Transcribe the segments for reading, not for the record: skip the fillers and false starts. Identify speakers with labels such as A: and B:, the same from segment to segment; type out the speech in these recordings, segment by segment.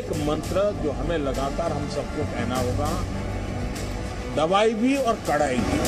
A: एक मंत्र जो हमें लगातार हम सबको कहना होगा, दवाई भी और कड़ाई भी।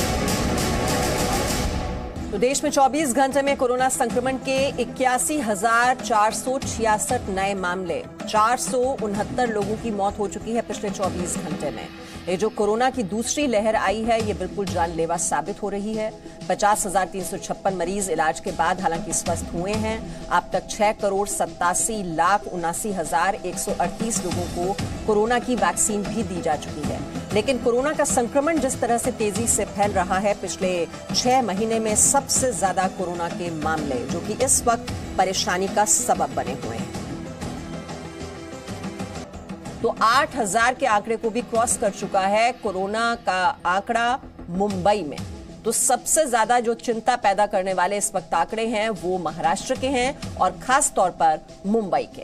B: तो देश में 24 घंटे में कोरोना संक्रमण के 81,466 नए मामले, 469 लोगों की मौत हो चुकी है पिछले 24 घंटे में। ये जो कोरोना की दूसरी लहर आई है, ये बिल्कुल जानलेवा साबित हो रही है। 50,356 मरीज इलाज के बाद हालांकि स्वस्थ हुए हैं। अब तक 6,87,79,138 लोगों को कोरोना की वैक्सीन भी दी जा चुकी है। लेकिन कोरोना का संक्रमण जिस तरह से तेजी से फैल रहा है, पिछले 6 महीने में सबसे ज्यादा कोरोना के मामले, जो कि इस वक्त परेशानी का सबब बने हुए हैं। तो 8,000 के आंकड़े को भी क्रॉस कर चुका है कोरोना का आंकड़ा मुंबई में। तो सबसे ज्यादा जो चिंता पैदा करने वाले इस वक्त आंकड़े हैं वो महाराष्ट्र के हैं और खास तौर पर मुंबई के।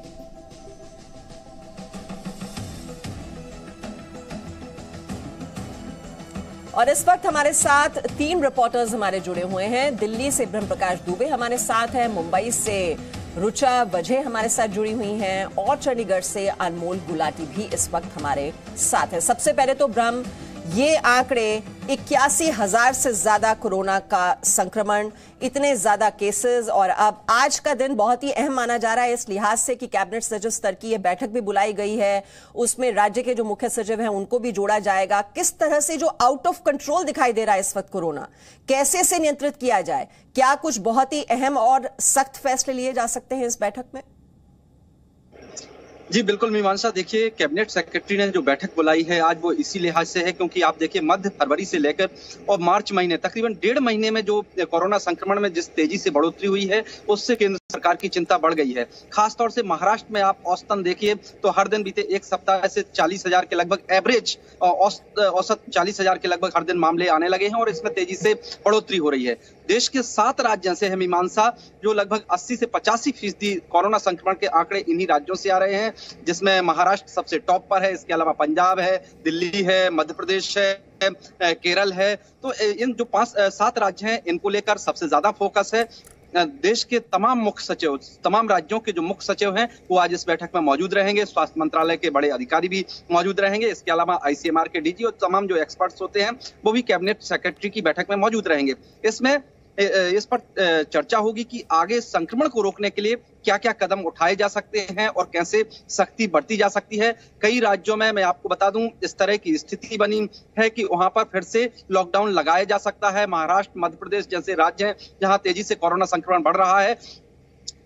B: और इस वक्त हमारे साथ 3 रिपोर्टर्स हमारे जुड़े हुए हैं। दिल्ली से ब्रह्म प्रकाश दुबे हमारे साथ हैं, मुंबई से रुचा वजह हमारे साथ जुड़ी हुई हैं और चंडीगढ़ से अनमोल गुलाटी भी इस वक्त हमारे साथ है। सबसे पहले तो ब्रह्म, ये आंकड़े 81,000 से ज्यादा कोरोना का संक्रमण, इतने ज्यादा केसेस, और अब आज का दिन बहुत ही अहम माना जा रहा है इस लिहाज से कि कैबिनेट सचिव स्तर की ये बैठक भी बुलाई गई है। उसमें राज्य के जो मुख्य सचिव हैं उनको भी जोड़ा जाएगा। किस तरह से जो आउट ऑफ कंट्रोल दिखाई दे रहा है इस वक्त कोरोना, कैसे इसे नियंत्रित किया जाए, क्या कुछ बहुत ही अहम और सख्त फैसले लिए जा सकते हैं इस बैठक में?
C: जी बिल्कुल मीमांसा, देखिए कैबिनेट सेक्रेटरी ने जो बैठक बुलाई है आज वो इसी लिहाज से है क्योंकि आप देखिए मध्य फरवरी से लेकर और मार्च महीने तकरीबन 1.5 महीने में जो कोरोना संक्रमण में जिस तेजी से बढ़ोतरी हुई है उससे केंद्र सरकार की चिंता बढ़ गई है। खासतौर से महाराष्ट्र में आप औसतन देखिए तो हर दिन बीते एक सप्ताह से 40,000 के लगभग एवरेज औसत 40,000 के लगभग हर दिन मामले आने लगे हैं और इसमें तेजी से बढ़ोतरी हो रही है। देश के 7 राज्यों से है मीमांसा, जो लगभग 80 से 85% कोरोना संक्रमण के आंकड़े इन्हीं राज्यों से आ रहे हैं, जिसमें महाराष्ट्र सबसे टॉप पर है। इसके अलावा पंजाब है, दिल्ली है, मध्य प्रदेश है, केरल है। तो इन जो 7 राज्य हैं इनको लेकर सबसे ज्यादा फोकस है। देश के तमाम मुख्य सचिव, तमाम राज्यों के जो मुख्य सचिव हैं वो आज इस बैठक में मौजूद रहेंगे। स्वास्थ्य मंत्रालय के बड़े अधिकारी भी मौजूद रहेंगे। इसके अलावा ICMR के DG और तमाम जो एक्सपर्ट्स होते हैं वो भी कैबिनेट सेक्रेटरी की बैठक में मौजूद रहेंगे। इसमें इस पर चर्चा होगी कि आगे संक्रमण को रोकने के लिए क्या क्या कदम उठाए जा सकते हैं और कैसे सख्ती बढ़ती जा सकती है। कई राज्यों में मैं आपको बता दूं इस तरह की स्थिति बनी है कि वहां पर फिर से लॉकडाउन लगाया जा सकता है। महाराष्ट्र, मध्य प्रदेश जैसे राज्य हैं जहां तेजी से कोरोना संक्रमण बढ़ रहा है,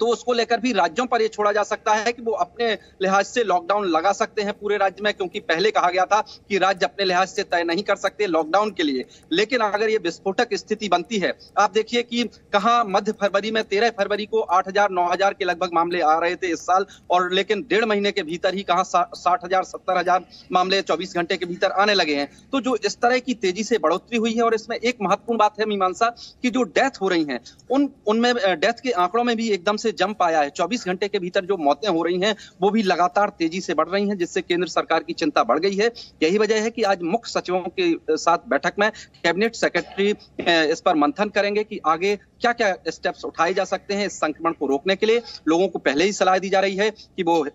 C: तो उसको लेकर भी राज्यों पर यह छोड़ा जा सकता है कि वो अपने लिहाज से लॉकडाउन लगा सकते हैं पूरे राज्य में, क्योंकि पहले कहा गया था कि राज्य अपने लिहाज से तय नहीं कर सकते लॉकडाउन के लिए। लेकिन अगर ये विस्फोटक स्थिति बनती है, आप देखिए कि कहां मध्य फरवरी में 13 फरवरी को 8,000 9,000 के लगभग मामले आ रहे थे इस साल, और लेकिन 1.5 महीने के भीतर ही कहां 60,000 70,000 मामले 24 घंटे के भीतर आने लगे हैं। तो जो इस तरह की तेजी से बढ़ोतरी हुई है, और इसमें एक महत्वपूर्ण बात है मीमांसा कि जो डेथ हो रही हैं उनमें डेथ के आंकड़ों में भी एकदम से जंप आया है। 24 घंटे के भीतर जो मौतें हो रही हैं वो भी लगातार तेजी से बढ़ रही हैं, जिससे केंद्र सरकार की चिंता बढ़ गई है। यही वजह है कि आज मुख्य सचिवों के साथ बैठक में कैबिनेट सेक्रेटरी इस पर मंथन करेंगे कि आगे क्या क्या स्टेप्स उठाए जा सकते हैं इस संक्रमण को रोकने के लिए। लोगों को पहले ही सलाह दी जा रही है कि वो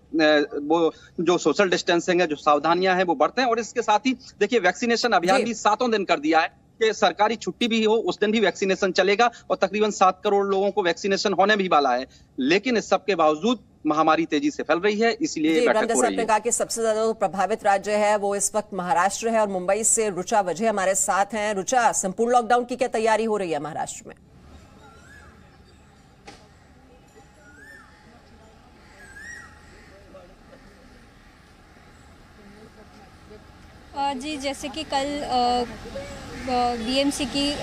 C: जो सोशल डिस्टेंसिंग है, जो सावधानियां हैं वो बरतें। और इसके साथ ही देखिए वैक्सीनेशन अभियान भी 7 दिन कर दिया है कि सरकारी छुट्टी भी हो उस दिन भी वैक्सीनेशन चलेगा, और तकरीबन 7 करोड़ लोगों को वैक्सीनेशन होने भी वाला है। लेकिन इस सब के बावजूद महामारी तेजी से फैल रही है, इसलिए बैठक हो रही है।
B: कहा कि सबसे ज्यादा प्रभावित राज्य है वो इस वक्त महाराष्ट्र है, और मुंबई से रुचा वजह हमारे साथ हैं। रुचा, संपूर्ण लॉकडाउन की क्या तैयारी हो रही है महाराष्ट्र में?
D: जी, जैसे कि कल BMC की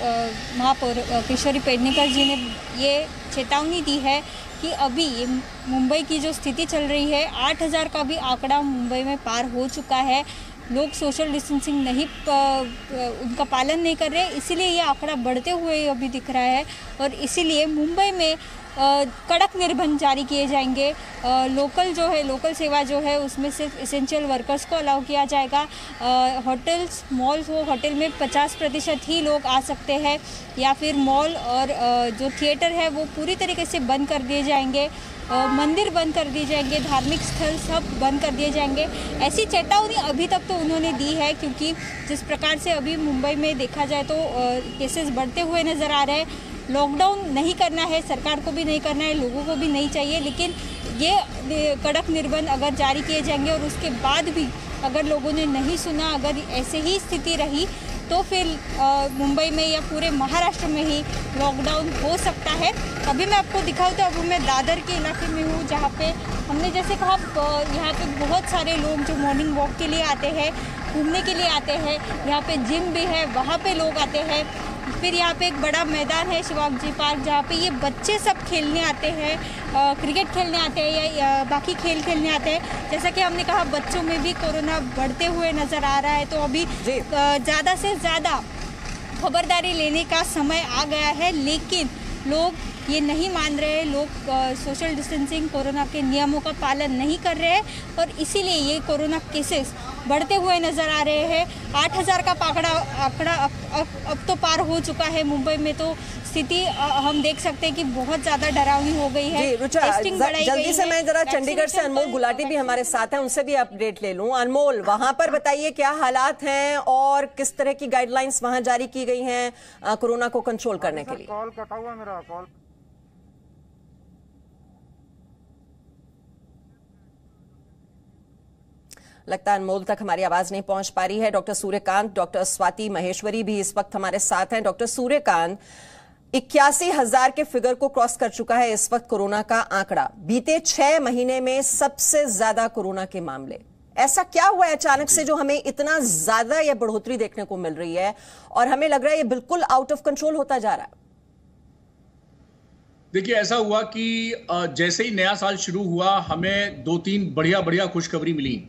D: महापौर किशोरी पेडनेकर जी ने ये चेतावनी दी है कि अभी ये मुंबई की जो स्थिति चल रही है, 8,000 का भी आंकड़ा मुंबई में पार हो चुका है। लोग सोशल डिस्टेंसिंग नहीं उनका पालन नहीं कर रहे, इसीलिए ये आंकड़ा बढ़ते हुए अभी दिख रहा है। और इसीलिए मुंबई में कड़क निर्बंध जारी किए जाएंगे। लोकल जो है, लोकल सेवा जो है उसमें सिर्फ एसेंशियल वर्कर्स को अलाउ किया जाएगा। होटल्स, मॉल्स हो, होटल में 50% ही लोग आ सकते हैं, या फिर मॉल और जो थिएटर है वो पूरी तरीके से बंद कर दिए जाएंगे। मंदिर बंद कर दिए जाएंगे, धार्मिक स्थल सब बंद कर दिए जाएंगे। ऐसी चेतावनी अभी तक तो उन्होंने दी है, क्योंकि जिस प्रकार से अभी मुंबई में देखा जाए तो केसेस बढ़ते हुए नज़र आ रहे हैं। लॉकडाउन नहीं करना है, सरकार को भी नहीं करना है, लोगों को भी नहीं चाहिए, लेकिन ये कड़क निर्बंध अगर जारी किए जाएंगे और उसके बाद भी अगर लोगों ने नहीं सुना, अगर ऐसे ही स्थिति रही तो फिर मुंबई में या पूरे महाराष्ट्र में ही लॉकडाउन हो सकता है। अभी मैं आपको दिखाऊँ तो अभी मैं दादर के इलाके में हूँ, जहाँ पे हमने जैसे कहा यहाँ पे बहुत सारे लोग जो मॉर्निंग वॉक के लिए आते हैं, घूमने के लिए आते हैं, यहाँ पे जिम भी है, वहाँ पे लोग आते हैं। फिर यहाँ पे एक बड़ा मैदान है शिवाजी पार्क, जहाँ पे ये बच्चे सब खेलने आते हैं, क्रिकेट खेलने आते हैं या बाकी खेल खेलने आते हैं। जैसा कि हमने कहा बच्चों में भी कोरोना बढ़ते हुए नज़र आ रहा है, तो अभी ज़्यादा से ज़्यादा खबरदारी लेने का समय आ गया है, लेकिन लोग ये नहीं मान रहे हैं। लोग सोशल डिस्टेंसिंग, कोरोना के नियमों का पालन नहीं कर रहे हैं और इसीलिए ये कोरोना केसेस बढ़ते हुए नज़र आ रहे हैं। 8000 का आंकड़ा अब तो पार हो चुका है मुंबई में, तो स्थिति हम देख सकते हैं कि बहुत ज़्यादा डरावनी हो गई है।
B: जल्दी से मैं जरा चंडीगढ़ से अनमोल गुलाटी भी हमारे साथ हैं, उनसे भी अपडेट ले लूं। अनमोल, वहां पर बताइए क्या हालात हैं और किस तरह की गाइडलाइंस वहां जारी की गई हैं कोरोना को कंट्रोल करने के लिए?
E: कॉल कटा हुआ मेरा कॉल।
B: लगता है अनमोल तक हमारी आवाज नहीं पहुंच पा रही है। डॉक्टर सूर्यकांत, डॉक्टर स्वाति महेश्वरी भी इस वक्त हमारे साथ हैं। डॉक्टर सूर्यकांत, 81,000 के फिगर को क्रॉस कर चुका है इस वक्त कोरोना का आंकड़ा। बीते 6 महीने में सबसे ज्यादा कोरोना के मामले। ऐसा क्या हुआ है अचानक से जो हमें इतना ज्यादा यह बढ़ोतरी देखने को मिल रही है और हमें लग रहा है ये बिल्कुल आउट ऑफ कंट्रोल होता जा रहा है?
F: देखिए, ऐसा हुआ कि जैसे ही नया साल शुरू हुआ, हमें 2-3 बढ़िया खुशखबरी मिली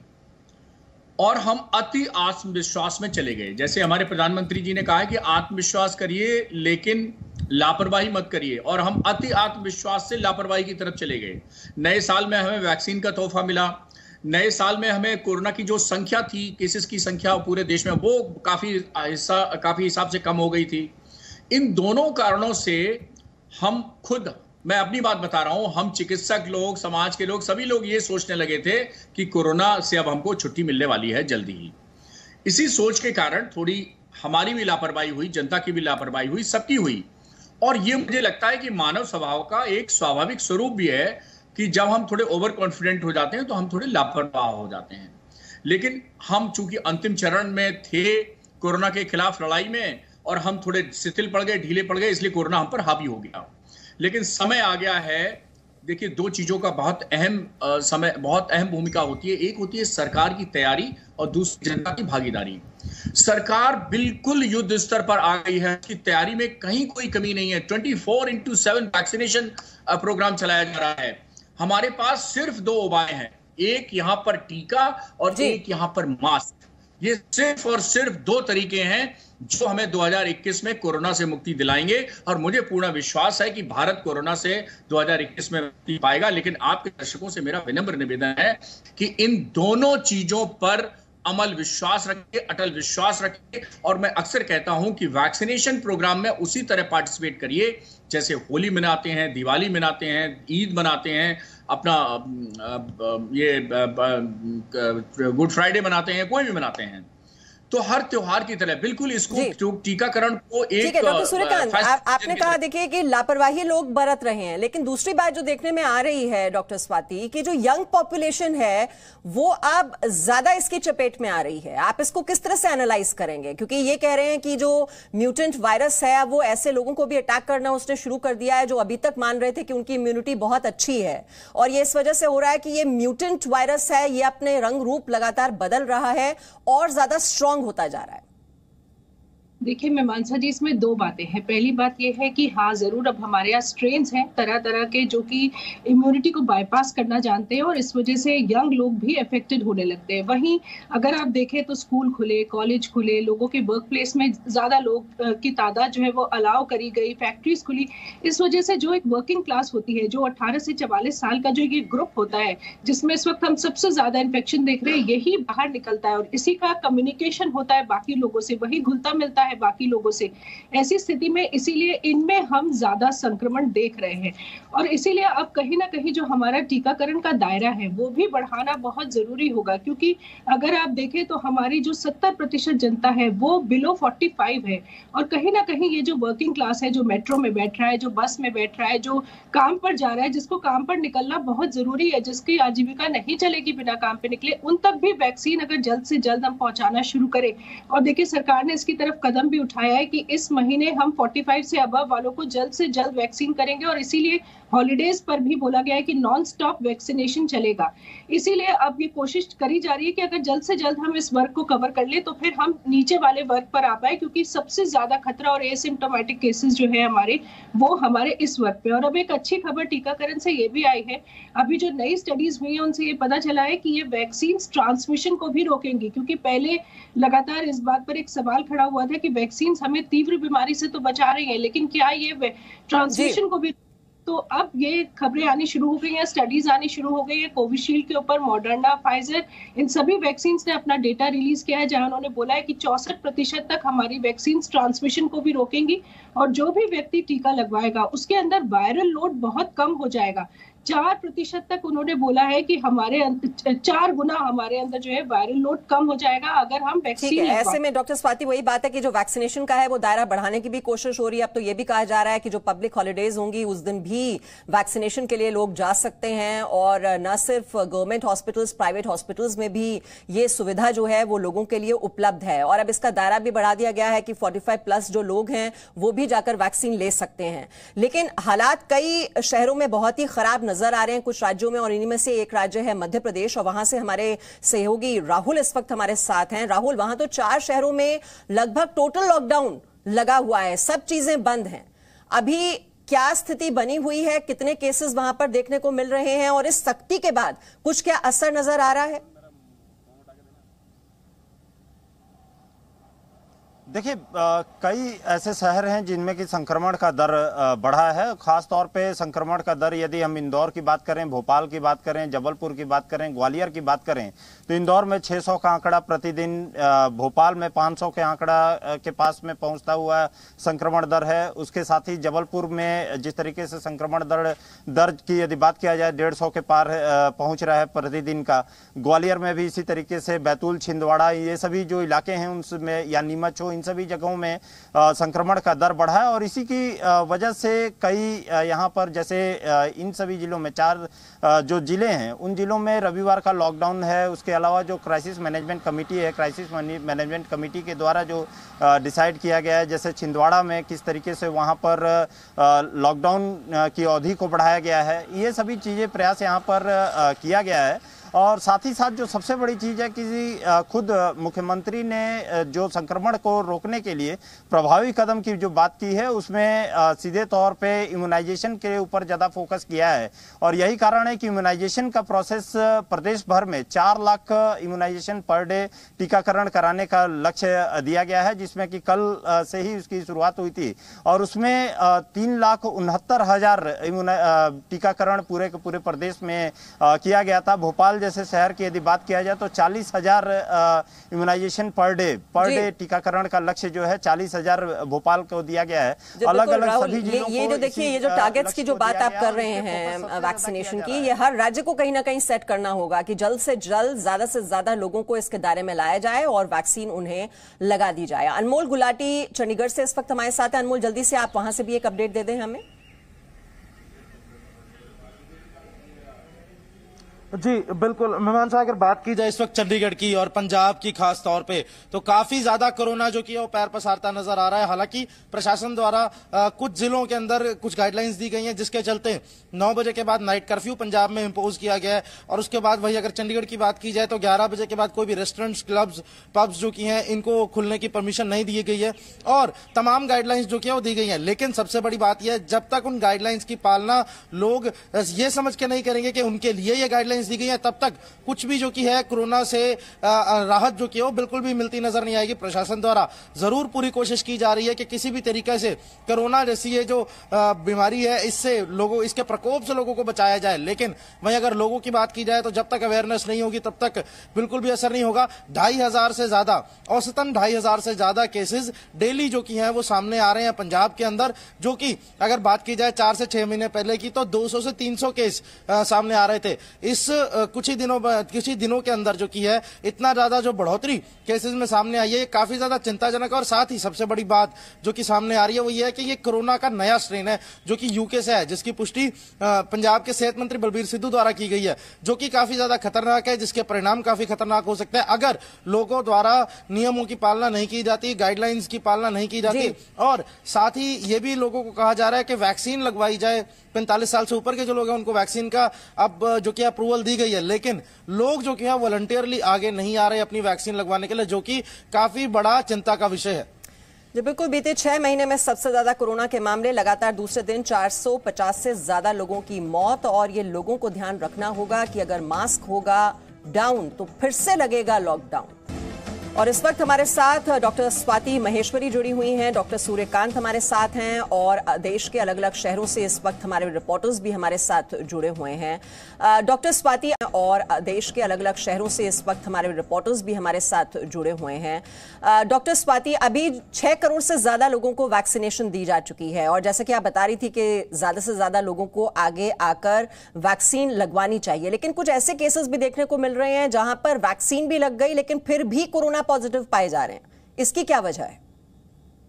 F: और हम अति आत्मविश्वास में चले गए। जैसे हमारे प्रधानमंत्री जी ने कहा है कि आत्मविश्वास करिए लेकिन लापरवाही मत करिए, और हम अति आत्मविश्वास से लापरवाही की तरफ चले गए। नए साल में हमें वैक्सीन का तोहफा मिला। नए साल में हमें कोरोना की जो संख्या थी, केसेस की संख्या पूरे देश में, वो काफी हिसाब से कम हो गई थी। इन दोनों कारणों से हम खुद, मैं अपनी बात बता रहा हूं, हम चिकित्सक लोग, समाज के लोग, सभी लोग ये सोचने लगे थे कि कोरोना से अब हमको छुट्टी मिलने वाली है जल्दी ही। इसी सोच के कारण थोड़ी हमारी भी लापरवाही हुई, जनता की भी लापरवाही हुई, सबकी हुई। और ये मुझे लगता है कि मानव स्वभाव का एक स्वाभाविक स्वरूप भी है कि जब हम थोड़े ओवर कॉन्फिडेंट हो जाते हैं तो हम थोड़े लापरवाह हो जाते हैं। लेकिन हम चूंकि अंतिम चरण में थे कोरोना के खिलाफ लड़ाई में, और हम थोड़े शिथिल पड़ गए, ढीले पड़ गए, इसलिए कोरोना हम पर हावी हो गया। लेकिन समय आ गया है। देखिए, 2 चीजों का बहुत अहम भूमिका होती है। एक होती है सरकार की तैयारी और दूसरी जनता की भागीदारी। सरकार बिल्कुल युद्ध स्तर पर आ गई है, कि तैयारी में कहीं कोई कमी नहीं है। 24/7 वैक्सीनेशन प्रोग्राम चलाया जा रहा है। हमारे पास सिर्फ 2 उपाय हैं, एक यहां पर टीका और एक यहां पर मास्क। ये सिर्फ और सिर्फ 2 तरीके हैं जो हमें 2021 में कोरोना से मुक्ति दिलाएंगे, और मुझे पूर्ण विश्वास है कि भारत कोरोना से 2021 में मुक्ति पाएगा। लेकिन आपके दर्शकों से मेरा विनम्र निवेदन है कि इन दोनों चीजों पर अमल विश्वास रखें, अटल विश्वास रखें। और मैं अक्सर कहता हूं कि वैक्सीनेशन प्रोग्राम में उसी तरह पार्टिसिपेट करिए जैसे होली मनाते हैं, दिवाली मनाते हैं, ईद मनाते हैं, अपना ये गुड फ्राइडे मनाते हैं, कोई भी मनाते हैं। तो हर त्योहार की तरह बिल्कुल इसको टीकाकरण को एक
B: डॉक्टर सूर्यकांत, आपने कहा देखिए कि लापरवाही लोग बरत रहे हैं, लेकिन दूसरी बात जो देखने में आ रही है डॉक्टर स्वाति, कि जो यंग पॉपुलेशन है वो अब ज्यादा इसकी चपेट में आ रही है। आप इसको किस तरह से एनालाइज करेंगे? क्योंकि ये कह रहे हैं कि जो म्यूटेंट वायरस है वो ऐसे लोगों को भी अटैक करना उसने शुरू कर दिया है जो अभी तक मान रहे थे कि उनकी इम्यूनिटी बहुत अच्छी है, और ये इस वजह से हो रहा है कि ये म्यूटेंट वायरस है, ये अपने रंग रूप लगातार बदल रहा है और ज्यादा स्ट्रांग होता जा रहा है।
G: देखिए मीमांसा जी, इसमें 2 बातें हैं। पहली बात यह है कि हाँ जरूर अब हमारे यहाँ स्ट्रेन्स हैं तरह तरह के जो कि इम्यूनिटी को बाईपास करना जानते हैं, और इस वजह से यंग लोग भी अफेक्टेड होने लगते हैं। वहीं अगर आप देखें तो स्कूल खुले, कॉलेज खुले, लोगों के वर्क प्लेस में ज़्यादा लोग की तादाद जो है वो अलाउ करी गई, फैक्ट्रीज खुली। इस वजह से जो एक वर्किंग क्लास होती है, जो 18 से 44 साल का जो ये ग्रुप होता है, जिसमें इस वक्त हम सबसे ज़्यादा इन्फेक्शन देख रहे हैं, यही बाहर निकलता है और इसी का कम्युनिकेशन होता है बाकी लोगों से, वही घुलता मिलता है है बाकी लोगों से। ऐसी स्थिति में इसीलिए इनमें हम ज्यादा संक्रमण देख रहे हैं और इसीलिए अब कहीं ना कहीं जो हमारा टीकाकरण का दायरा है वो भी बढ़ाना बहुत जरूरी होगा, क्योंकि अगर आप देखें तो हमारी जो 70% जनता है वो बिलो 45 है और कहीं ना कहीं ये जो वर्किंग क्लास है, जो मेट्रो में बैठ रहा है, जो बस में बैठ रहा है, जो काम पर जा रहा है, जिसको काम पर निकलना बहुत जरूरी है, जिसकी आजीविका नहीं चलेगी बिना काम पे निकले, उन तक भी वैक्सीन अगर जल्द से जल्द हम पहुंचाना शुरू करें। और देखिए सरकार ने इसकी तरफ कदम भी उठाया है कि इस महीने हम 45 से अबव वालों को जल्द से जल्द वैक्सीन करेंगे और इसीलिए हॉलीडेज पर भी बोला गया है कि नॉन स्टॉप वैक्सीनेशन चलेगा। इसीलिए अब ये कोशिश करी जा रही है कि अगर जल्द से जल्द हम इस वर्ग को कवर कर ले तो फिर हम नीचे वाले वर्ग पर आ पाए, क्योंकि सबसे ज्यादा खतरा और एसिम्प्टोमेटिक केसेस जो है हमारे वो हमारे इस वर्ग पे। और अब एक अच्छी खबर टीकाकरण से ये भी आई है, अभी जो नई स्टडीज हुई है उनसे ये पता चला है कि ये वैक्सीन ट्रांसमिशन को भी रोकेंगी, क्योंकि पहले लगातार इस बात पर एक सवाल खड़ा हुआ था कि वैक्सीन हमें तीव्र बीमारी से तो बचा रही है लेकिन क्या ये ट्रांसमिशन को भी। तो अब ये खबरें आनी शुरू हो गई हैं, स्टडीज आनी शुरू हो गई है कोविशील्ड के ऊपर, मॉडर्ना, फाइजर, इन सभी वैक्सीन ने अपना डेटा रिलीज किया है जहां उन्होंने बोला है कि 64% तक हमारी वैक्सीन ट्रांसमिशन को भी रोकेंगी और जो भी व्यक्ति टीका लगवाएगा उसके अंदर वायरल लोड बहुत कम हो जाएगा। 4% तक उन्होंने बोला है कि हमारे 4 गुना हमारे अंदर जो है वायरल लोड कम हो जाएगा अगर हम वैक्सीन।
B: ऐसे में डॉक्टर स्वाति वही बात है कि जो वैक्सीनेशन का है वो दायरा बढ़ाने की भी कोशिश हो रही है। अब तो ये भी कहा जा रहा है कि जो पब्लिक हॉलिडेज होंगी उस दिन भी वैक्सीनेशन के लिए लोग जा सकते हैं और न सिर्फ गवर्नमेंट हॉस्पिटल्स, प्राइवेट हॉस्पिटल्स में भी ये सुविधा जो है वो लोगों के लिए उपलब्ध है। और अब इसका दायरा भी बढ़ा दिया गया है कि 45+ जो लोग हैं वो भी जाकर वैक्सीन ले सकते हैं। लेकिन हालात कई शहरों में बहुत ही खराब नजर आ रहे हैं कुछ राज्यों में, और इन्हीं में से एक राज्य है मध्य प्रदेश और वहां से हमारे सहयोगी राहुल इस वक्त हमारे साथ हैं। राहुल, वहां तो 4 शहरों में लगभग टोटल लॉकडाउन लगा हुआ है, सब चीजें बंद हैं। अभी क्या स्थिति बनी हुई है, कितने केसेस वहां पर देखने को मिल रहे हैं और इस सख्ती के बाद कुछ क्या असर नजर आ रहा है?
E: देखिए, कई ऐसे शहर हैं जिनमें कि संक्रमण का दर बढ़ा है। खास तौर पे संक्रमण का दर यदि हम इंदौर की बात करें, भोपाल की बात करें, जबलपुर की बात करें, ग्वालियर की बात करें तो इंदौर में 600 का आंकड़ा प्रतिदिन, भोपाल में 500 के आंकड़ा के पास में पहुंचता हुआ संक्रमण दर है। उसके साथ ही जबलपुर में जिस तरीके से संक्रमण दर की यदि बात किया जाए 150 के पार पहुंच रहा है प्रतिदिन का। ग्वालियर में भी इसी तरीके से बैतूल, छिंदवाड़ा, ये सभी जो इलाके हैं उनमें, या नीमच हो, इन सभी जगहों में संक्रमण का दर बढ़ा है। और इसी की वजह से कई यहाँ पर जैसे इन सभी जिलों में 4 जो जिले हैं उन जिलों में रविवार का लॉकडाउन है। उसके अलावा जो क्राइसिस मैनेजमेंट कमेटी है, क्राइसिस मैनेजमेंट कमेटी के द्वारा जो डिसाइड किया गया है, जैसे छिंदवाड़ा में किस तरीके से वहाँ पर लॉकडाउन की अवधि को बढ़ाया गया है, ये सभी चीज़ें प्रयास यहाँ पर किया गया है। और साथ ही साथ जो सबसे बड़ी चीज़ है कि खुद मुख्यमंत्री ने जो संक्रमण को रोकने के लिए प्रभावी कदम की जो बात की है उसमें सीधे तौर पे इम्यूनाइजेशन के ऊपर ज़्यादा फोकस किया है। और यही कारण है कि इम्यूनाइजेशन का प्रोसेस प्रदेश भर में 4 लाख इम्यूनाइजेशन पर डे टीकाकरण कराने का लक्ष्य दिया गया है, जिसमें कि कल से ही उसकी शुरुआत हुई थी। और उसमें 3,69,000 टीकाकरण पूरे के पूरे प्रदेश में किया गया था। भोपाल जैसे शहर की यदि बात किया जाए तो 40,000 इम्यूनाइजेशन पर डे टीकाकरण का लक्ष्य जो है 40,000 भोपाल को दिया गया है। अलग अलग सभी जिलों
B: ये जो देखिए, ये जो टारगेट्स की जो बात आप कर रहे हैं वैक्सीनेशन की, ये हर राज्य को कहीं ना कहीं सेट करना होगा कि जल्द से जल्द ज्यादा से ज्यादा लोगों को इसके दायरे में लाया जाए और वैक्सीन उन्हें लगा दी जाए। अनमोल गुलाटी चंडीगढ़ से इस वक्त हमारे साथ है। अनमोल, जल्दी से आप वहां से भी एक अपडेट दे दें हमें।
H: जी बिल्कुल मीमांसा, अगर बात की जाए इस वक्त चंडीगढ़ की और पंजाब की खास तौर पे तो काफी ज्यादा कोरोना जो कि वो पैर पसारता नजर आ रहा है। हालांकि प्रशासन द्वारा कुछ जिलों के अंदर कुछ गाइडलाइंस दी गई हैं जिसके चलते 9 बजे के बाद नाइट कर्फ्यू पंजाब में इम्पोज किया गया है। और उसके बाद वही अगर चंडीगढ़ की बात की जाए तो 11 बजे के बाद कोई भी रेस्टोरेंट्स, क्लब्स, पब्स जो की हैं इनको खुलने की परमिशन नहीं दी गई है और तमाम गाइडलाइंस जो की वो दी गई है। लेकिन सबसे बड़ी बात यह है, जब तक उन गाइडलाइंस की पालना लोग ये समझ के नहीं करेंगे कि उनके लिए ये गाइडलाइंस गाइडलाइंस दी गई है तब तक कुछ भी जो कि है कोरोना से राहत जो कि है वो बिल्कुल भी मिलती नजर नहीं आएगी। प्रशासन द्वारा जरूर पूरी कोशिश की जा रही है कि किसी भी तरीके से कोरोना जैसी ये जो बीमारी है इससे लोगों, इसके प्रकोप से लोगों को बचाया जाए। लेकिन वहीं अगर लोगों की बात की जाए तो जब तक अवेयरनेस नहीं होगी तब तक बिल्कुल भी असर नहीं होगा। 2500 से ज्यादा, औसतन 2500 से ज्यादा केसेस डेली जो कि हैं वो सामने आ रहे हैं पंजाब के अंदर, जो कि अगर बात की जाए 4 से 6 महीने पहले की तो 200 से 300 केस सामने आ रहे थे। इस कुछ ही दिनों के अंदर जो कि है इतना ज्यादा जो बढ़ोतरी केसेस में सामने आई है, काफी ज्यादा चिंताजनक। और साथ ही सबसे बड़ी बात जो कि सामने आ रही है वो ये है कि ये कोरोना का नया स्ट्रेन है जो कि यूके से है, जिसकी पुष्टि पंजाब के सेहत मंत्री बलबीर सिद्धू द्वारा की गई है, जो कि काफी ज्यादा खतरनाक है, जिसके परिणाम काफी खतरनाक हो सकते हैं अगर लोगों द्वारा नियमों की पालना नहीं की जाती, गाइडलाइंस की पालना नहीं की जाती। और साथ ही ये भी लोगों को कहा जा रहा है कि वैक्सीन लगवाई जाए। 45 साल से ऊपर के जो लोग हैं उनको वैक्सीन का अब जो कि अप्रूवल दी गई है, लेकिन लोग जो कि है वॉलंटियरली आगे नहीं आ रहे अपनी वैक्सीन लगवाने के लिए, जो कि काफी बड़ा चिंता का विषय है।
B: जी बिल्कुल, बीते 6 महीने में सबसे ज्यादा कोरोना के मामले, लगातार दूसरे दिन 450 से ज्यादा लोगों की मौत। और ये लोगों को ध्यान रखना होगा कि अगर मास्क होगा डाउन तो फिर से लगेगा लॉकडाउन। और इस वक्त हमारे साथ डॉक्टर स्वाति महेश्वरी जुड़ी हुई हैं, डॉक्टर सूर्यकांत हमारे साथ हैं और देश के अलग अलग शहरों से इस वक्त हमारे रिपोर्टर्स भी हमारे साथ जुड़े हुए हैं। डॉक्टर स्वाति, और देश के अलग अलग शहरों से इस वक्त हमारे रिपोर्टर्स भी हमारे साथ जुड़े हुए हैं। डॉक्टर स्वाति, अभी 6 करोड़ से ज्यादा लोगों को वैक्सीनेशन दी जा चुकी है और जैसे कि आप बता रही थी कि ज्यादा से ज्यादा लोगों को आगे आकर वैक्सीन लगवानी चाहिए, लेकिन कुछ ऐसे केसेस भी देखने को मिल रहे हैं जहां पर वैक्सीन भी लग गई लेकिन फिर भी कोरोना पॉजिटिव पाए जा रहे हैं। इसकी क्या वजह है?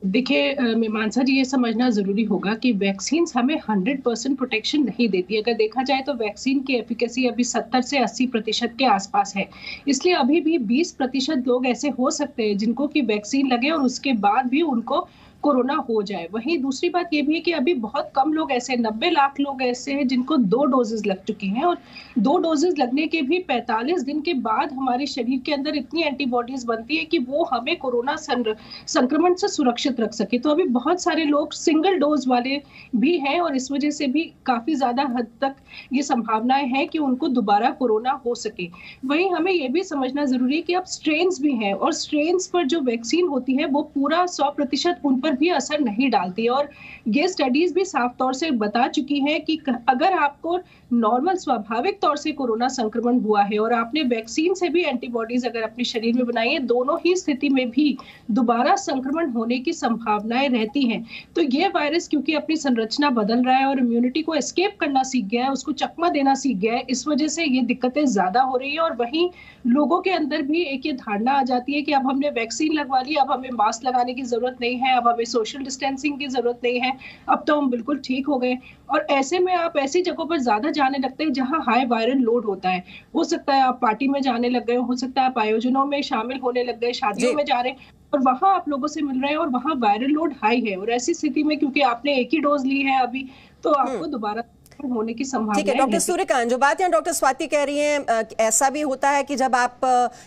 G: देखिए मीमांसा जी, ये समझना जरूरी होगा कि वैक्सीन हमें 100% प्रोटेक्शन नहीं देती। अगर देखा जाए तो वैक्सीन की एफिकेसी अभी 70 से 80% के आसपास है। इसलिए अभी भी 20% लोग ऐसे हो सकते हैं जिनको कि वैक्सीन लगे और उसके बाद भी उनको कोरोना हो जाए। वहीं दूसरी बात ये भी है कि अभी बहुत कम लोग ऐसे, 90 लाख लोग ऐसे हैं जिनको 2 डोजेस लग चुकी हैं और 2 डोजेस लगने के भी 45 दिन के बाद हमारे शरीर के अंदर इतनी एंटीबॉडीज बनती है कि वो हमें कोरोना संक्रमण से सुरक्षित रख सके। तो अभी बहुत सारे लोग सिंगल डोज वाले भी हैं और इस वजह से भी काफी ज्यादा हद तक ये संभावनाएं हैं कि उनको दोबारा कोरोना हो सके। वहीं हमें ये भी समझना जरूरी है कि अब स्ट्रेन्स भी हैं और स्ट्रेन्स पर जो वैक्सीन होती है वो पूरा 100% उन पर भी असर नहीं डालती। और ये स्टडीज भी साफ तौर से बता चुकी हैं कि अगर आपको नॉर्मल स्वाभाविक तौर से कोरोना संक्रमण हुआ है और आपने वैक्सीन से भी एंटीबॉडीज अगर अपने शरीर में बनाई है, दोनों ही स्थिति में भी दोबारा संक्रमण होने की संभावनाएं रहती हैं। तो ये वायरस क्योंकि अपनी संरचना बदल रहा है और इम्यूनिटी को एस्केप करना सीख गया है, उसको चकमा देना सीख गया है, इस वजह से ये दिक्कतें ज्यादा हो रही है। और वहीं लोगों के अंदर भी एक ये धारणा आ जाती है कि अब हमने वैक्सीन लगवा ली, अब हमें मास्क लगाने की जरूरत नहीं है, अब हमें सोशल डिस्टेंसिंग की जरूरत नहीं है, अब तो हम बिल्कुल ठीक हो गए। और ऐसे में आप ऐसी जगहों पर ज्यादा जाने लगते हैं जहां हाई वायरल लोड होता है। हो सकता है आप पार्टी में जाने लग गए, हो सकता है आप आयोजनों में शामिल होने लग गए, शादियों में जा रहे हैं और वहां आप लोगों से मिल रहे हैं और वहां वायरल लोड हाई है। और ऐसी स्थिति में क्योंकि आपने एक ही डोज ली है अभी, तो आपको दोबारा होने की संभावना।
B: ठीक है डॉक्टर सूर्यकांत, जो बात है डॉक्टर स्वाति कह रही हैं, ऐसा भी होता है कि जब आप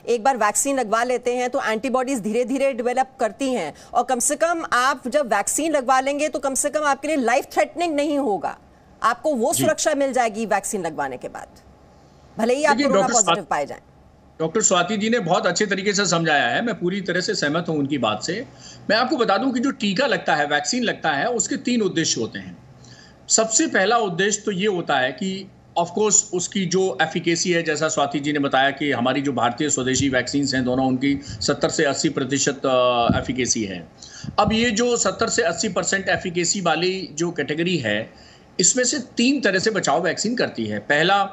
B: एक बार वैक्सीन लगवा लेते हैं तो एंटीबॉडीज धीरे धीरे डेवलप करती हैं और कम से कम आप जब वैक्सीन लगवा लेंगे तो कम से कम आपके लिए लाइफ थ्रेटनिंग नहीं होगा, आपको वो सुरक्षा मिल जाएगी वैक्सीन लगवाने के बाद, भले ही आप कोरोना पॉजिटिव पाए जाएं।
F: डॉक्टर स्वाति जी ने बहुत अच्छे तरीके से समझाया है, मैं पूरी तरह से सहमत हूं उनकी बात से। मैं आपको बता दूं कि जो टीका लगता है, वैक्सीन लगता है, उसके 3 उद्देश्य होते हैं। सबसे पहला उद्देश्य तो ये होता है कि ऑफ कोर्स उसकी जो एफिकेसी है, जैसा स्वाति जी ने बताया कि हमारी जो भारतीय स्वदेशी वैक्सीन हैं दोनों, उनकी 70 से 80% एफिकेसी है। अब ये जो 70 से 80% एफिकेसी वाली जो कैटेगरी है, इसमें से 3 तरह से बचाव वैक्सीन करती है। पहला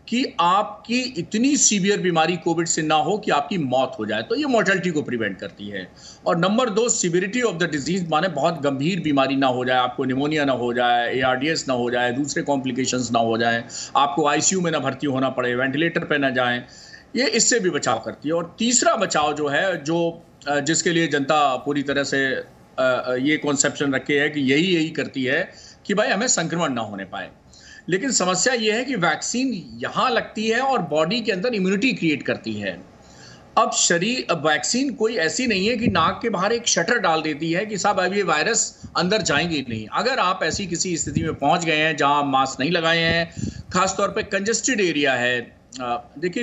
F: कि आपकी इतनी सीवियर बीमारी कोविड से ना हो कि आपकी मौत हो जाए, तो ये मोर्टेलिटी को प्रिवेंट करती है। और number 2, severity of the disease, माने बहुत गंभीर बीमारी ना हो जाए, आपको निमोनिया ना हो जाए, ARDS ना हो जाए, दूसरे कॉम्प्लिकेशंस ना हो जाए, आपको ICU में ना भर्ती होना पड़े, वेंटिलेटर पे ना जाएं, ये इससे भी बचाव करती है। और तीसरा बचाव जो है, जो जिसके लिए जनता पूरी तरह से ये कॉन्सेप्शन रखे है कि यही करती है कि भाई हमें संक्रमण ना होने पाए। लेकिन समस्या यह है कि वैक्सीन यहां लगती है और बॉडी के अंदर इम्यूनिटी क्रिएट करती है। अब वैक्सीन कोई ऐसी नहीं है कि नाक के बाहर एक शटर डाल देती है कि साहब अब ये वायरस अंदर जाएंगे नहीं। अगर आप ऐसी किसी स्थिति में पहुंच गए हैं जहां आप मास्क नहीं लगाए हैं, खासतौर पे कंजेस्टेड एरिया है, देखिए,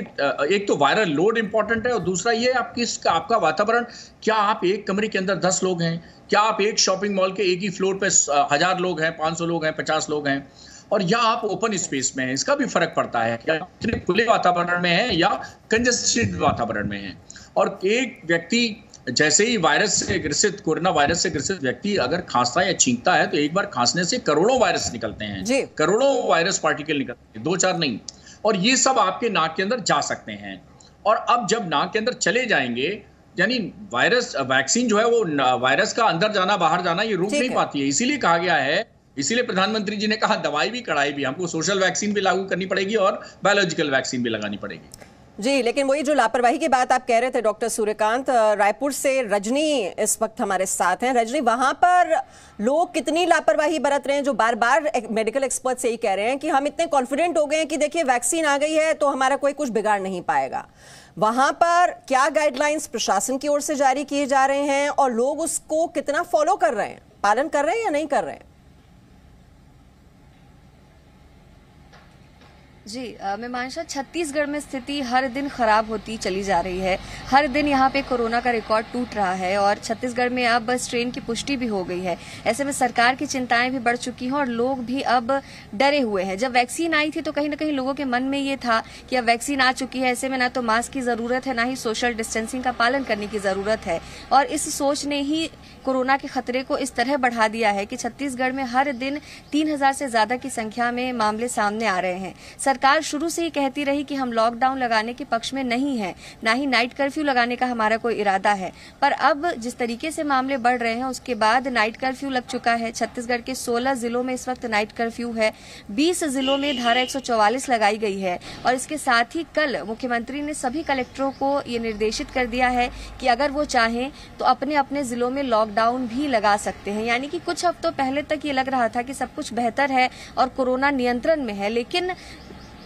F: एक तो वायरल लोड इंपॉर्टेंट है और दूसरा ये आपका वातावरण। क्या आप एक कमरे के अंदर 10 लोग हैं? क्या आप एक शॉपिंग मॉल के एक ही फ्लोर पे 1000 लोग हैं, 500 लोग हैं, 50 लोग हैं? और या आप ओपन स्पेस में हैं, इसका भी फर्क पड़ता है कि आप इतने खुले वातावरण में हैं या कंजेस्टेड वातावरण में हैं। और एक व्यक्ति जैसे ही कोरोना वायरस से ग्रसित व्यक्ति अगर खांसता है या छींकता है तो एक बार खांसने से करोड़ों वायरस निकलते हैं, करोड़ों वायरस पार्टिकल निकलते हैं, 2-4 नहीं। और ये सब आपके नाक के अंदर जा सकते हैं। और अब जब नाक के अंदर चले जाएंगे, यानी वैक्सीन जो है वो वायरस का अंदर जाना बाहर जाना ये रोक नहीं पाती है। इसीलिए कहा गया है, इसीलिए प्रधानमंत्री जी ने कहा दवाई भी कड़ाई भी, हमको सोशल वैक्सीन भी लागू करनी पड़ेगी और बायोलॉजिकल वैक्सीन भी लगानी पड़ेगी।
B: जी, लेकिन वही जो लापरवाही की बात आप कह रहे थे डॉक्टर सूर्यकांत, रायपुर से रजनी इस वक्त हमारे साथ हैं। रजनी, वहां पर लोग कितनी लापरवाही बरत रहे हैं, जो बार बार मेडिकल एक्सपर्ट्स यही कह रहे हैं कि हम इतने कॉन्फिडेंट हो गए हैं कि देखिए वैक्सीन आ गई है तो हमारा कोई कुछ बिगाड़ नहीं पाएगा। वहां पर क्या गाइडलाइंस प्रशासन की ओर से जारी किए जा रहे हैं और लोग उसको कितना फॉलो कर रहे हैं, पालन कर रहे हैं या नहीं कर रहे हैं?
I: जी मीमांसा, छत्तीसगढ़ में स्थिति हर दिन खराब होती चली जा रही है। हर दिन यहाँ पे कोरोना का रिकॉर्ड टूट रहा है और छत्तीसगढ़ में अब स्ट्रेन की पुष्टि भी हो गई है। ऐसे में सरकार की चिंताएं भी बढ़ चुकी हैं और लोग भी अब डरे हुए हैं। जब वैक्सीन आई थी तो कहीं ना कहीं लोगों के मन में ये था कि अब वैक्सीन आ चुकी है, ऐसे में ना तो मास्क की जरूरत है, ना ही सोशल डिस्टेंसिंग का पालन करने की जरूरत है। और इस सोच ने ही कोरोना के खतरे को इस तरह बढ़ा दिया है कि छत्तीसगढ़ में हर दिन 3000 से ज्यादा की संख्या में मामले सामने आ रहे हैं। सरकार शुरू से ही कहती रही कि हम लॉकडाउन लगाने के पक्ष में नहीं है, ना ही नाइट कर्फ्यू लगाने का हमारा कोई इरादा है। पर अब जिस तरीके से मामले बढ़ रहे हैं उसके बाद नाइट कर्फ्यू लग चुका है। छत्तीसगढ़ के 16 जिलों में इस वक्त नाइट कर्फ्यू है, 20 जिलों में धारा 144 लगाई गई है। और इसके साथ ही कल मुख्यमंत्री ने सभी कलेक्टरों को ये निर्देशित कर दिया है कि अगर वो चाहें तो अपने अपने जिलों में लॉकडाउन भी लगा सकते हैं। यानी कि कुछ हफ्तों पहले तक ये लग रहा था कि सब कुछ बेहतर है और कोरोना नियंत्रण में है, लेकिन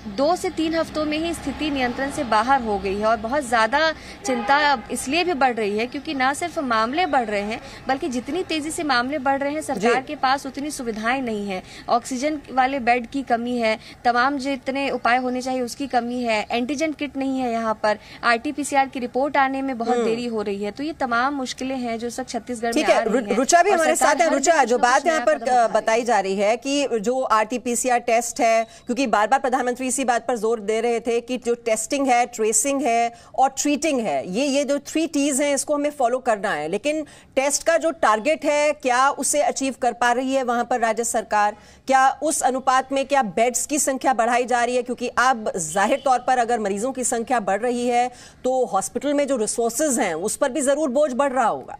I: 2 से 3 हफ्तों में ही स्थिति नियंत्रण से बाहर हो गई है। और बहुत ज्यादा चिंता इसलिए भी बढ़ रही है क्योंकि न सिर्फ मामले बढ़ रहे हैं बल्कि जितनी तेजी से मामले बढ़ रहे हैं सरकार के पास उतनी सुविधाएं नहीं है। ऑक्सीजन वाले बेड की कमी है, तमाम जितने उपाय होने चाहिए उसकी कमी है, एंटीजन किट नहीं है, यहाँ पर RT-PCR की रिपोर्ट आने में बहुत देरी हो रही है। तो ये तमाम मुश्किलें हैं जो सब छत्तीसगढ़ में आ रही हैं।
B: रुचा भी हमारे साथ है। रुचा, जो बात यहाँ पर बताई जा रही है कि जो RT-PCR टेस्ट है, क्योंकि बार बार प्रधानमंत्री इसी बात पर जोर दे रहे थे कि जो टेस्टिंग है, ट्रेसिंग है और ट्रीटिंग है, ये जो 3 T's हैं इसको हमें फॉलो करना है। लेकिन टेस्ट का जो टारगेट है क्या उसे अचीव कर पा रही है वहां पर राज्य सरकार? क्या उस अनुपात में क्या बेड्स की संख्या बढ़ाई जा रही है? क्योंकि अब जाहिर तौर पर अगर मरीजों की संख्या बढ़ रही है तो हॉस्पिटल में जो रिसोर्सेज हैं उस पर भी जरूर बोझ बढ़ रहा होगा।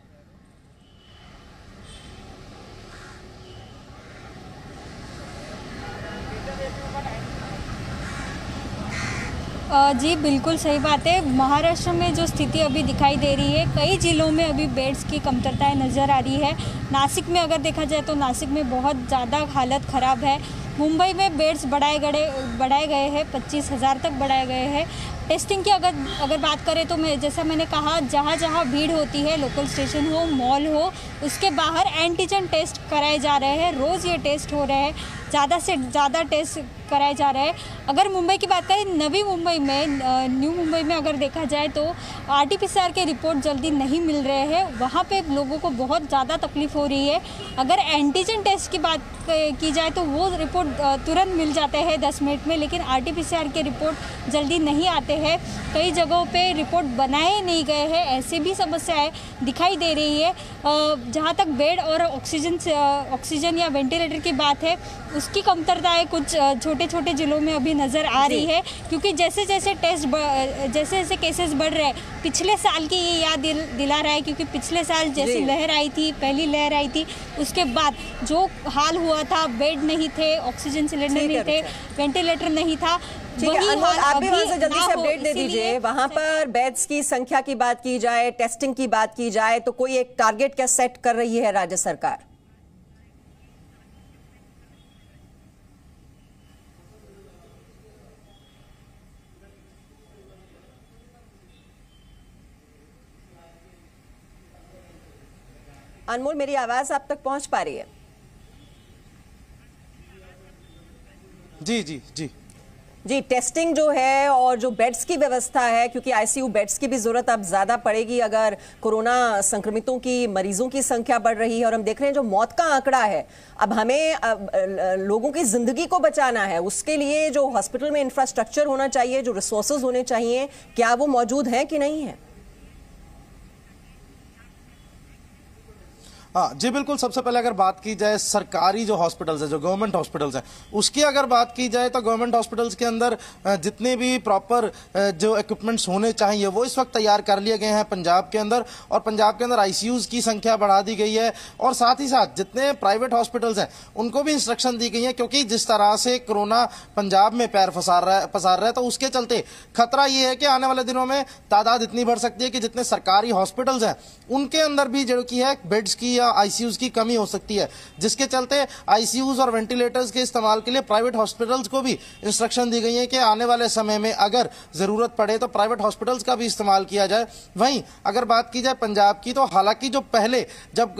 D: जी बिल्कुल सही बात है। महाराष्ट्र में जो स्थिति अभी दिखाई दे रही है, कई जिलों में अभी बेड्स की कमतरताएं नज़र आ रही है। नासिक में अगर देखा जाए तो नासिक में बहुत ज़्यादा हालत ख़राब है। मुंबई में बेड्स बढ़ाए गए हैं, 25,000 तक बढ़ाए गए हैं। टेस्टिंग की अगर बात करें तो जैसा मैंने कहा, जहाँ जहाँ भीड़ होती है, लोकल स्टेशन हो, मॉल हो, उसके बाहर एंटीजन टेस्ट कराए जा रहे हैं। रोज़ ये टेस्ट हो रहे हैं, ज़्यादा से ज़्यादा टेस्ट कराए जा रहे हैं। अगर मुंबई की बात करें, न्यू मुंबई में अगर देखा जाए तो RT-PCR के रिपोर्ट जल्दी नहीं मिल रहे हैं। वहाँ पे लोगों को बहुत ज़्यादा तकलीफ हो रही है। अगर एंटीजन टेस्ट की बात की जाए तो वो रिपोर्ट तुरंत मिल जाते हैं 10 मिनट में, लेकिन RT-PCR के रिपोर्ट जल्दी नहीं आते हैं। कई जगहों पे रिपोर्ट बनाए नहीं गए हैं, ऐसे भी समस्याएं दिखाई दे रही है। जहाँ तक बेड और ऑक्सीजन या वेंटिलेटर की बात है, उसकी कमतरताएं कुछ छोटे छोटे जिलों में अभी नज़र आ रही है। क्योंकि जैसे जैसे केसेस बढ़ रहे हैं, पिछले साल की ये याद दिला रहा है। क्योंकि पिछले साल जैसी लहर आई थी, पहली लहर आई थी, उसके बाद जो हाल हुआ था, बेड नहीं थे, ऑक्सीजन सिलेंडर नहीं थे, वेंटिलेटर नहीं था।
B: ठीक है अनमोल, आप भी वहां से जल्दी से अपडेट दे दीजिए। वहां पर बेड्स की संख्या की बात की जाए, टेस्टिंग की बात की जाए, तो कोई एक टारगेट क्या सेट कर रही है राज्य सरकार? अनमोल, मेरी आवाज आप तक पहुंच पा रही है?
H: जी जी जी
B: जी, टेस्टिंग जो है और जो बेड्स की व्यवस्था है, क्योंकि आईसीयू बेड्स की भी जरूरत अब ज्यादा पड़ेगी अगर कोरोना संक्रमितों की मरीजों की संख्या बढ़ रही है। और हम देख रहे हैं जो मौत का आंकड़ा है, अब हमें लोगों की जिंदगी को बचाना है, उसके लिए जो हॉस्पिटल में इंफ्रास्ट्रक्चर होना चाहिए, जो रिसोर्सेज होने चाहिए, क्या वो मौजूद हैं कि नहीं है?
H: हाँ जी बिल्कुल। सबसे पहले अगर बात की जाए सरकारी जो हॉस्पिटल्स है, जो गवर्नमेंट हॉस्पिटल्स हैं, उसकी अगर बात की जाए तो गवर्नमेंट हॉस्पिटल्स के अंदर जितने भी प्रॉपर जो इक्विपमेंट्स होने चाहिए वो इस वक्त तैयार कर लिए गए हैं पंजाब के अंदर। और पंजाब के अंदर आईसीयूज की संख्या बढ़ा दी गई है और साथ ही साथ जितने प्राइवेट हॉस्पिटल्स हैं उनको भी इंस्ट्रक्शन दी गई है, क्योंकि जिस तरह से कोरोना पंजाब में पैर पसार रहा है तो उसके चलते खतरा ये है कि आने वाले दिनों में तादाद इतनी बढ़ सकती है कि जितने सरकारी हॉस्पिटल्स हैं उनके अंदर भी जो की है बेड्स की या आईसीयूज की कमी हो सकती है, जिसके चलते आईसीयूज और वेंटिलेटर्स के इस्तेमाल के लिए प्राइवेट हॉस्पिटल्स को भी इंस्ट्रक्शन दी गई है कि आने वाले समय में अगर जरूरत पड़े तो प्राइवेट हॉस्पिटल्स का भी इस्तेमाल किया जाए। वहीं अगर बात की जाए पंजाब की, तो हालांकि जो पहले जब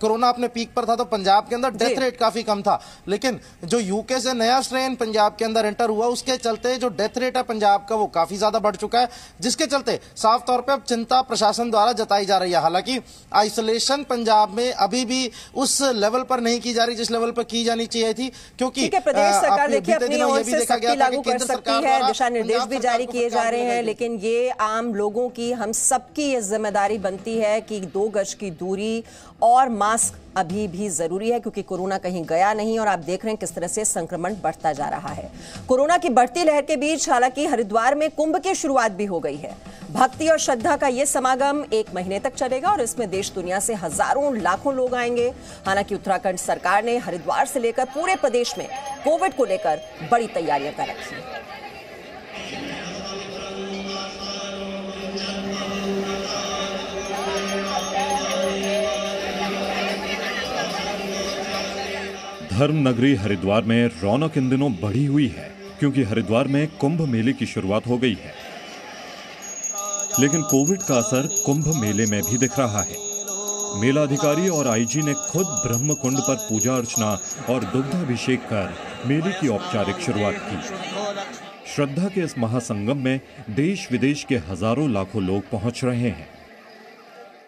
H: कोरोना अपने पीक पर था तो पंजाब के अंदर डेथ रेट काफी कम था, लेकिन जो यूके से नया स्ट्रेन पंजाब के अंदर एंटर हुआ उसके चलते जो डेथ रेट है पंजाब का वो काफी ज्यादा बढ़ चुका है, जिसके चलते साफ तौर पर अब चिंता प्रशासन द्वारा जताई जा रही है। हालांकि आइसोलेशन पंजाब में अभी भी उस लेवल पर नहीं की जा रही जिस लेवल पर की जानी चाहिए थी, क्योंकि
B: प्रदेश सरकार देखिए अपनी ओर से सख्ती लागू कर सकती है, दिशा निर्देश भी जारी किए जा रहे हैं, लेकिन ये आम लोगों की, हम सबकी ये जिम्मेदारी बनती है कि 2 गज की दूरी और मास्क अभी भी जरूरी है, क्योंकि कोरोना कहीं गया नहीं और आप देख रहे हैं किस तरह से संक्रमण बढ़ता जा रहा है। कोरोना की बढ़ती लहर के बीच हालांकि हरिद्वार में कुंभ की शुरुआत भी हो गई है। भक्ति और श्रद्धा का यह समागम 1 महीने तक चलेगा और इसमें देश दुनिया से हजारों लाखों लोग आएंगे। हालांकि उत्तराखंड सरकार ने हरिद्वार से लेकर पूरे प्रदेश में कोविड को लेकर बड़ी तैयारियां कर रखी हैं।
J: धर्म नगरी हरिद्वार में रौनक इन दिनों बढ़ी हुई है, क्योंकि हरिद्वार में कुंभ मेले की शुरुआत हो गई है। लेकिन कोविड का असर कुंभ मेले में भी दिख रहा है। मेला अधिकारी और आईजी ने खुद ब्रह्म कुंड पर पूजा अर्चना और दुग्धाभिषेक कर मेले की औपचारिक शुरुआत की। श्रद्धा के इस महासंगम में देश विदेश के हजारों लाखों लोग पहुंच रहे हैं।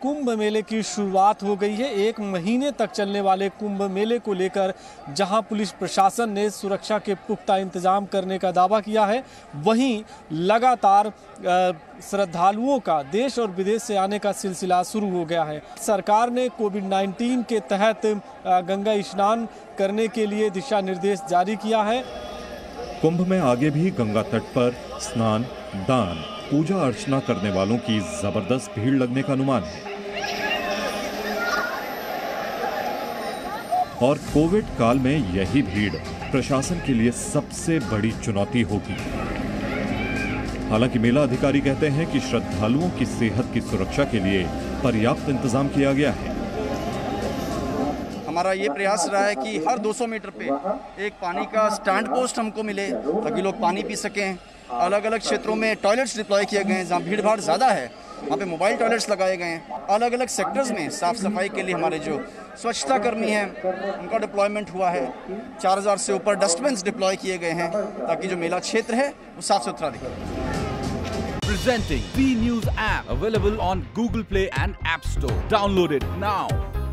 K: कुंभ मेले की शुरुआत हो गई है। 1 महीने तक चलने वाले कुंभ मेले को लेकर जहां पुलिस प्रशासन ने सुरक्षा के पुख्ता इंतजाम करने का दावा किया है, वहीं लगातार श्रद्धालुओं का देश और विदेश से आने का सिलसिला शुरू हो गया है। सरकार ने कोविड-19 के तहत गंगा स्नान करने के लिए दिशा निर्देश जारी किया है।
J: कुंभ में आगे भी गंगा तट पर स्नान, दान, पूजा अर्चना करने वालों की जबरदस्त भीड़ लगने का अनुमान है। और कोविड काल में यही भीड़ प्रशासन के लिए सबसे बड़ी चुनौती होगी। हालांकि मेला अधिकारी कहते हैं कि श्रद्धालुओं की सेहत की सुरक्षा के लिए पर्याप्त इंतजाम किया गया है।
L: हमारा ये प्रयास रहा है कि हर 200 मीटर पे एक पानी का स्टैंड पोस्ट हमको मिले ताकि लोग पानी पी सकें। अलग अलग क्षेत्रों में टॉयलेट्स डिप्लॉय किए गए हैं, जहाँ भीड़ भाड़ ज़्यादा है वहाँ पे मोबाइल टॉयलेट्स लगाए गए हैं। अलग अलग सेक्टर्स में साफ सफाई के लिए हमारे जो स्वच्छता कर्मी हैं उनका डिप्लॉयमेंट हुआ है। 4000 से ऊपर डस्टबिन डिप्लॉय किए गए हैं ताकि जो मेला क्षेत्र है वो साफ सुथरा दिखे।
M: Presenting B News app available on Google Play and App Store. Download it now.